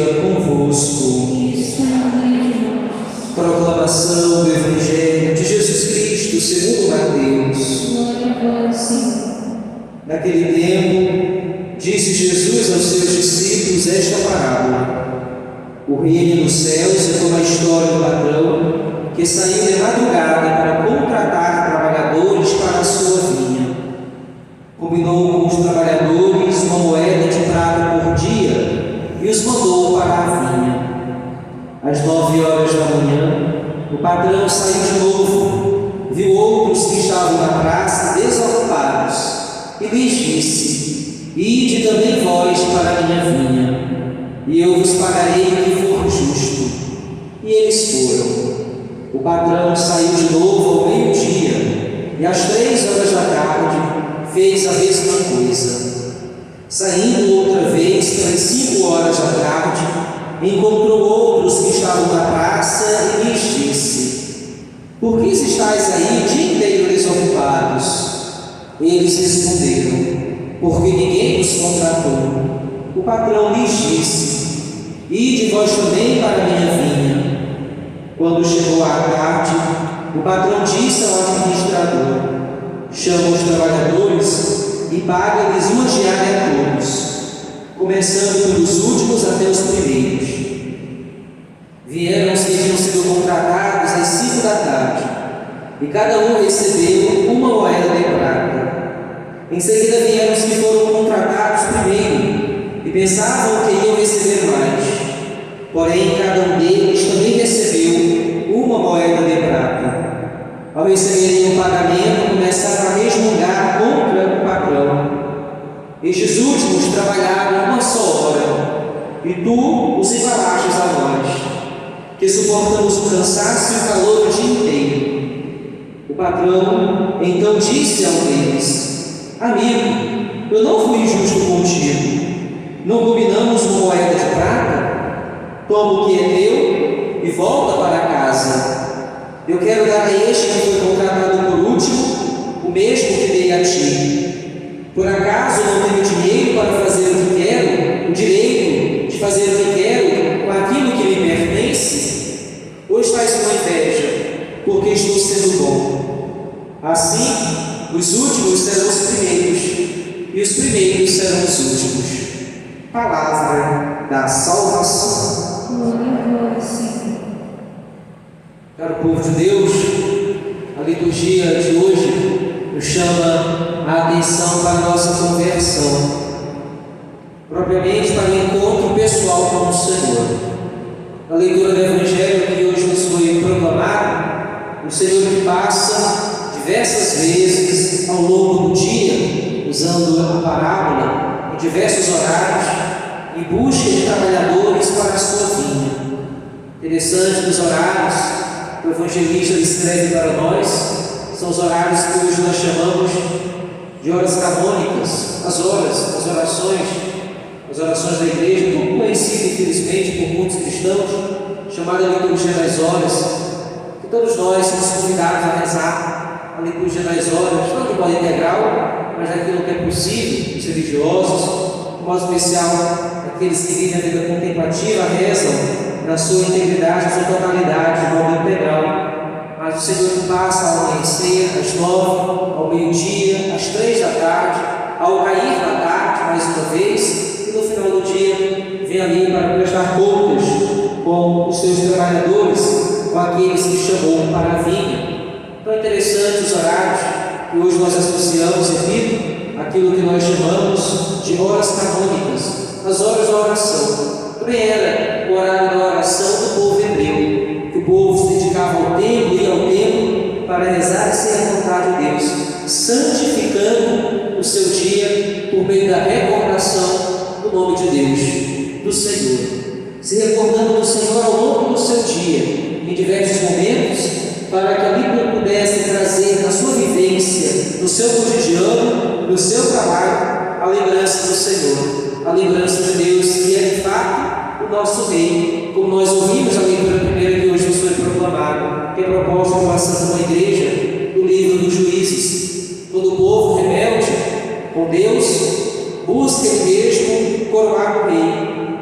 esteja convosco. Proclamação do Evangelho de Jesus Cristo segundo Mateus. Glória a vós, Senhor. Naquele tempo, disse Jesus aos seus discípulos esta parábola: o reino dos céus é como a história do patrão que saiu de madrugada para contratar trabalhadores para a sua vinha. Combinou com os trabalhadores uma moeda de prata por dia e os mandou para a vinha. Às 9 horas da manhã, o patrão saiu de novo, viu outros que estavam na praça desocupados e lhes disse: ide também vós para a minha vinha, e eu vos pagarei o que for justo. E eles foram. O patrão saiu de novo ao meio-dia, e às 3 horas da tarde fez a mesma coisa. Saindo outra vez pelas 5 horas da tarde, encontrou outros que estavam na praça e lhes disse: por que estáis aí o dia inteiro desocupados? Eles responderam: porque ninguém nos contratou. O patrão lhes disse: ide vós também para a minha vinha. Quando chegou a tarde, o patrão disse ao administrador: chama os trabalhadores e paga-lhes uma diária a todos, começando pelos últimos até os primeiros. Vieram os que tinham sido contratados às 5 da tarde, e cada um recebeu uma moeda de prata. Em seguida vieram os que foram contratados primeiro, e pensavam que iam receber mais. Porém, cada um deles também recebeu uma moeda de prata. Ao receberem o pagamento, começaram a resmungar contra o patrão. Estes últimos trabalharam uma só hora, e tu os igualastes a nós, que suportamos o cansaço e o calor o dia inteiro. O patrão então disse a um deles: amigo, eu não fui injusto contigo. Não combinamos uma moeda de prata? Toma o que é teu e volta para casa. Eu quero dar a este que foi contratado por último o mesmo que dei a ti. Por acaso não tenho dinheiro para fazer o que quero, o direito de fazer o que quero com aquilo que me pertence? Ou estás com inveja, porque estou sendo bom? Assim, os últimos serão os primeiros, e os primeiros serão os últimos. Palavra da salvação. Glória a vós, Senhor. Caro povo de Deus, a liturgia de hoje nos chama a atenção para a nossa conversão, propriamente para o encontro pessoal com o Senhor. A leitura do Evangelho que hoje nos foi proclamado, o Senhor que passa diversas vezes ao longo do dia, usando a parábola em diversos horários, em busca de trabalhadores para a sua vinha. Interessante dos horários que o evangelista escreve para nós, são os horários que hoje nós chamamos de horas canônicas, as orações da igreja, pouco conhecida infelizmente por muitos cristãos, chamada liturgia das horas, que todos nós somos convidados a rezar a liturgia das horas, não de modo integral, mas daquilo que é possível, os religiosos, de modo especial aqueles que vivem a vida contemplativa, rezam na sua integridade, na sua totalidade, de modo integral. Mas o Senhor que passa ao amanhecer, às 9, ao meio-dia, às 3 da tarde, ao cair da tarde, mais uma vez, e no final do dia, vem ali para prestar contas com os seus trabalhadores, com aqueles que chamou para a vinha. Então é interessante os horários que hoje nós associamos, repito, aquilo que nós chamamos de horas canônicas, as horas da oração. Também era o horário da oração do povo hebreu, que o povo se dedicava ao templo, ia ao templo para rezar e ser a vontade de Deus, santificando o seu dia por meio da recordação do nome de Deus, do Senhor, se recordando do Senhor ao longo do seu dia, em diversos momentos, para que ali pudesse trazer na sua vivência, no seu cotidiano, no seu trabalho, a lembrança do Senhor, a lembrança de Deus, que é de fato o nosso Rei, como nós ouvimos a leitura primeira que hoje nos foi proclamada, que é proposta pela Santa Mãe Igreja, do livro dos Juízes. Quando o povo rebelde com Deus busca ele mesmo coroar o rei,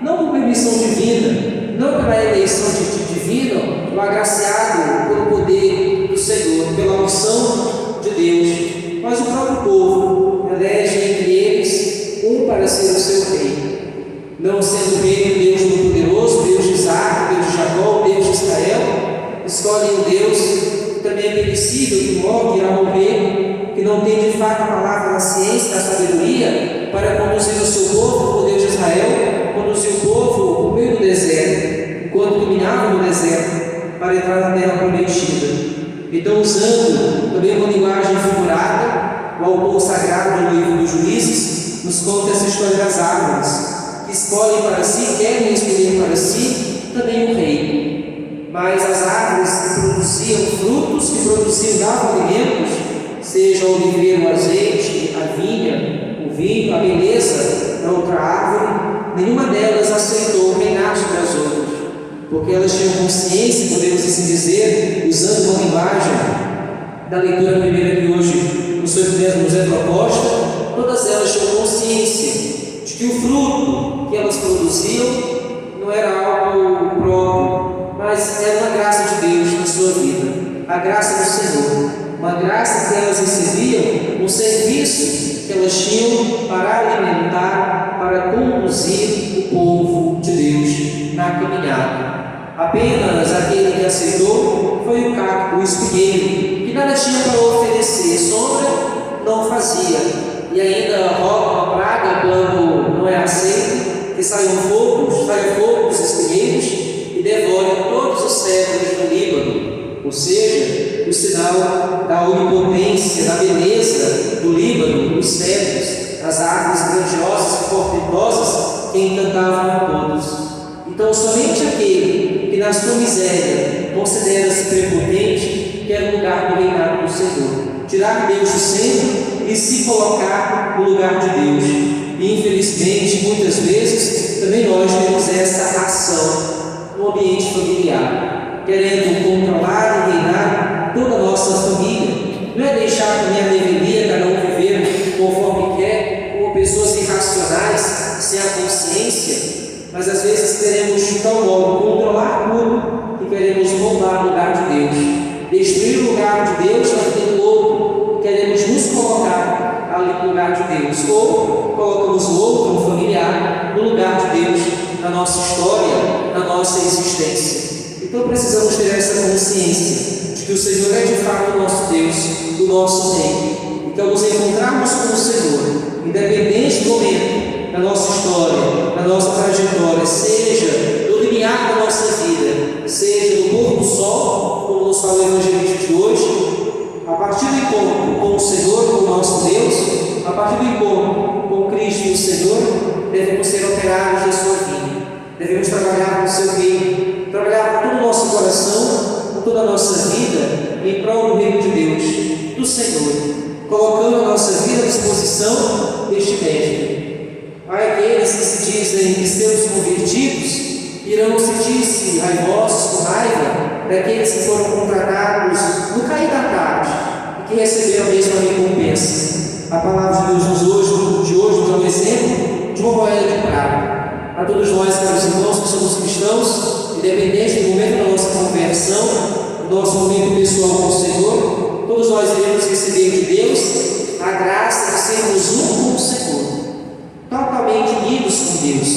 não por permissão divina, não pela eleição divina, ou agraciado pelo poder do Senhor, pela unção de Deus, mas o próprio povo elege entre eles um para ser o seu rei. Não sendo o rei o Deus Todo-Poderoso, Deus de Isaac, Deus de Jacó, Deus de Israel, escolhem um Deus que também é perecível, que morre, irá morrer, que não tem de fato a palavra da ciência, da sabedoria, para conduzir o seu povo, o Deus de Israel, conduzir o povo por meio do deserto, enquanto dominava no deserto, para entrar na terra prometida. Então, usando também uma linguagem figurada, o autor sagrado do livro dos Juízes nos conta essa história das árvores, que escolhem para si, querem escolher para si também um rei. Mas as árvores que produziam frutos, que produziam, davam alimentos, seja o oliveiro, o azeite, a vinha, o vinho, a beleza da outra árvore, nenhuma delas aceitou reinar sobre as outras, porque elas tinham consciência, podemos assim dizer, usando uma linguagem da leitura primeira que hoje nos é proposta, todas elas tinham consciência de que o fruto que elas produziam não era algo próprio, mas era uma graça de Deus na sua vida, a graça do Senhor, uma graça que elas recebiam, um serviço que elas tinham para alimentar, para conduzir o povo de Deus na caminhada. Apenas aquele que aceitou foi o cacto, o espinheiro, que nada tinha para oferecer, sombra não fazia, e ainda roga uma praga quando não é aceito, que saiam fogo dos espinheiros e devorem todos os cedros do Líbano, ou seja, o sinal da onipotência, da beleza do Líbano, os cedros, as árvores grandiosas e portentosas que encantavam a todos. Então, somente aquele que na sua miséria considera-se prepotente quer o lugar do reinado do Senhor, tirar Deus do centro e se colocar no lugar de Deus. E infelizmente, muitas vezes, também nós temos essa ação no ambiente familiar, querendo controlar e reinar toda a nossa família. Não é deixar também a revelia, cada um viver conforme quer, como pessoas irracionais, sem a consciência, mas às vezes queremos tão logo controlar tudo que queremos roubar o lugar de Deus, destruir o lugar de Deus na vida do outro, queremos nos colocar ali no lugar de Deus, ou colocamos o outro, um familiar, no lugar de Deus, na nossa história, na nossa existência. Então precisamos ter essa consciência de que o Senhor é de fato o nosso Deus, o nosso Rei, e que ao nos encontrarmos com o Senhor, independente do momento, na nossa história, na nossa trajetória, seja no limiar da nossa vida, seja no pôr do sol, como nos fala o evangelista de hoje, a partir do encontro com o Senhor, com o nosso Deus, a partir do encontro com Cristo e o Senhor, devemos ser operários da sua vida, devemos trabalhar com o seu reino, trabalhar com todo o nosso coração, com toda a nossa vida, em prol do reino de Deus, do Senhor, colocando a nossa vida à disposição deste Mestre. Ai, aqueles que se dizem cristãos convertidos irão sentir-se raivosos com raiva daqueles que foram contratados no cair da tarde e que receberam a mesma recompensa. A palavra de Deus de hoje nos dá um exemplo de uma moeda de prata. A todos nós, caros irmãos, que somos cristãos, independente do momento da nossa conversão, do nosso momento pessoal com o Senhor, todos nós iremos receber de Deus a graça de sermos um com o Senhor, totalmente unidos com Deus,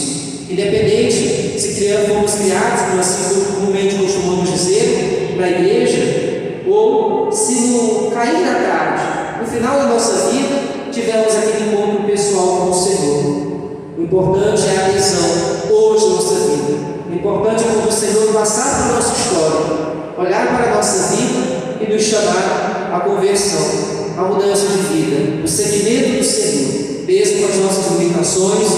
independente se fomos criados, como assim comumente costumamos dizer, na igreja, ou se no cair da tarde, no final da nossa vida, tivemos aquele encontro pessoal com o Senhor. O importante é a adesão hoje na nossa vida. O importante é quando o Senhor passar pela nossa história, olhar para a nossa vida e nos chamar à conversão, à mudança de vida, o seguimento do Senhor, mesmo com as nossas limitações,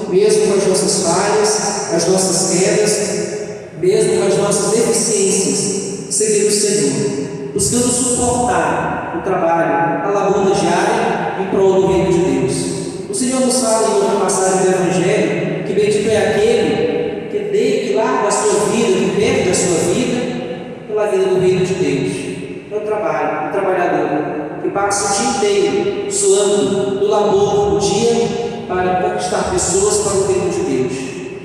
mesmo com as nossas falhas, as nossas quedas, mesmo com as nossas deficiências, seguir o Senhor, buscando suportar o trabalho, a labuta diária em prol do reino de Deus. O Senhor nos fala em outra passagem do Evangelho que bendito é aquele que larga a sua vida, que perde a sua vida pela vida do reino de Deus. É o trabalho, o trabalhador que passa o dia inteiro suando do labor do dia para conquistar pessoas para o reino de Deus.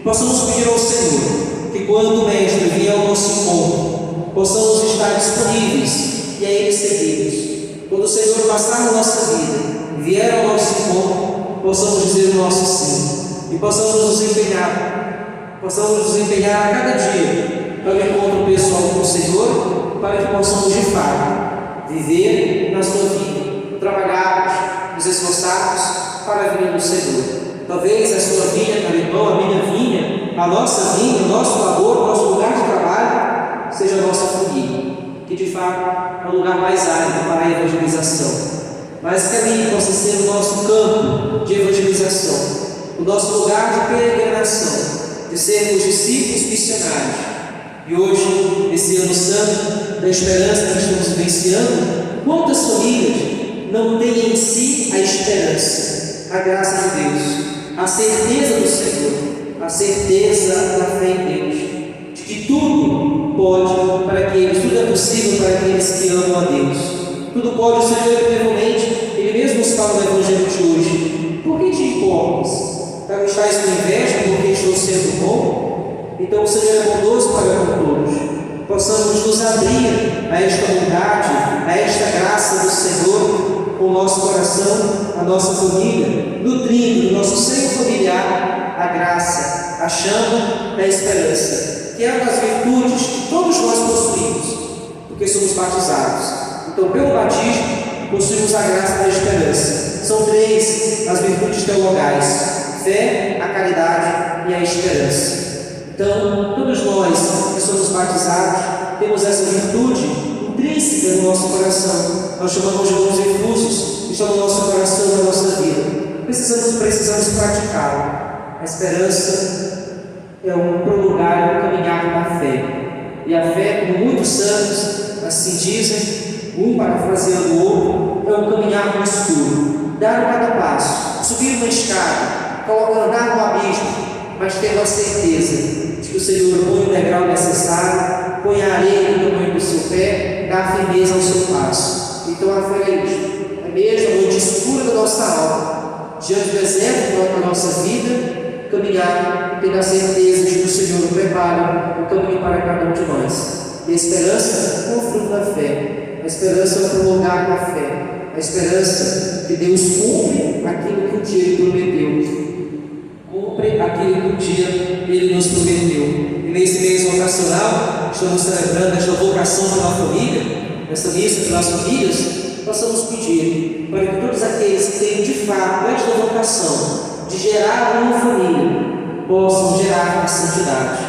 Possamos pedir ao Senhor que quando o Mestre vier ao nosso encontro, possamos estar disponíveis e a Ele seguidos. Quando o Senhor passar na nossa vida e vier ao nosso encontro, possamos dizer o nosso sim e possamos nos empenhar a cada dia para o encontro pessoal com o Senhor, para que possamos de fato viver na sua vida, trabalharmos, nos esforçarmos para a vinha do Senhor. Talvez a sua vinha, meu irmão, a minha vinha, a nossa vinha, o nosso labor, o nosso lugar de trabalho, seja a nossa família, que de fato é o lugar mais árido para a evangelização, mas que ali possa ser o nosso campo de evangelização, o nosso lugar de peregrinação, de sermos discípulos missionários. E hoje, nesse ano santo da esperança que estamos vivenciando, quantas famílias não têm em si a esperança, a graça de Deus, a certeza do Senhor, a certeza da fé em Deus, de que tudo pode para aqueles, tudo é possível para aqueles que amam a Deus. Tudo pode, o Senhor, incrivelmente, Ele mesmo nos fala no Evangelho de hoje. Por que te importas? Estás com inveja porque estou sendo bom? Então o Senhor é bondoso para com todos. Possamos nos abrir a esta bondade, a esta graça do Senhor, com o nosso coração, a nossa família, nutrindo no nosso seio familiar a graça, a chama da esperança, que é uma das virtudes que todos nós possuímos, porque somos batizados. Então, pelo batismo, possuímos a graça da esperança. São três as virtudes teologais: fé, a caridade e a esperança. Então, todos nós que somos batizados temos essa virtude intrínseca no nosso coração. Nós chamamos de dons efusos, que estão no nosso coração, na nossa vida. Precisamos praticá-la. A esperança é um prolongar, um caminhar na fé. E a fé, como muitos santos assim dizem, um parafraseando o outro, é um caminhar no escuro, dar cada passo, subir uma escada, andar no abismo, mas tendo a certeza de que o Senhor põe o degrau necessário, põe a areia no tamanho do seu pé, dá firmeza ao seu passo. Então a fé é isto, é mesmo a noite escura da nossa alma, diante do deserto da nossa vida, caminhar, tendo a certeza de que o Senhor prepara o caminho para cada um de nós. E a esperança é o fruto da fé, a esperança é o prolongar da fé, a esperança que Deus cumpre aquilo que um dia Ele prometeu. Cumpre aquilo que um dia Ele nos prometeu. E nesse mês vocacional, estamos celebrando esta vocação da nossa família, esta missa pelas famílias, possamos pedir para que todos aqueles que têm de fato esta vocação de gerar uma família, possam gerar a santidade.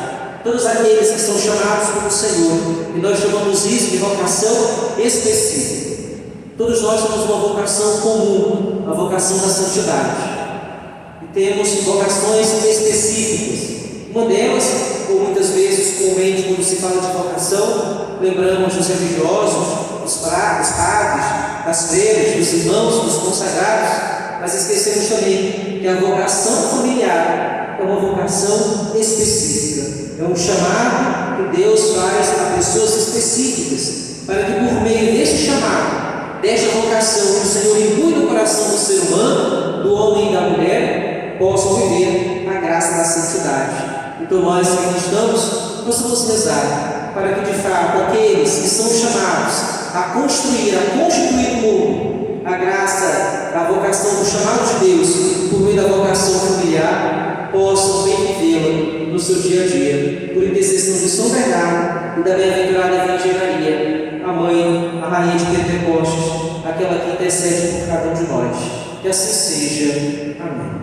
Todos aqueles que são chamados pelo Senhor, e nós chamamos isso de vocação específica. Todos nós temos uma vocação comum, a vocação da santidade. Temos vocações específicas. Uma delas, ou muitas vezes comumente quando se fala de vocação, lembramos dos religiosos, dos padres, das freiras, dos irmãos, dos consagrados, mas esquecemos também que a vocação familiar é uma vocação específica. É um chamado que Deus faz a pessoas específicas, para que por meio deste chamado, desta vocação que o Senhor impõe no coração do ser humano, do homem e da mulher, possam viver a graça da santidade. Então nós que aqui estamos, possamos rezar para que de fato aqueles que são chamados a construir, a constituir o mundo, a graça, a vocação do chamado de Deus, por meio da vocação familiar, possam bem vivê-la no seu dia a dia, por intercessão de São Bernardo e da bem-aventurada Virgem Maria, a Mãe, a Rainha de Pentecostes, aquela que intercede por cada um de nós. Que assim seja. Amém.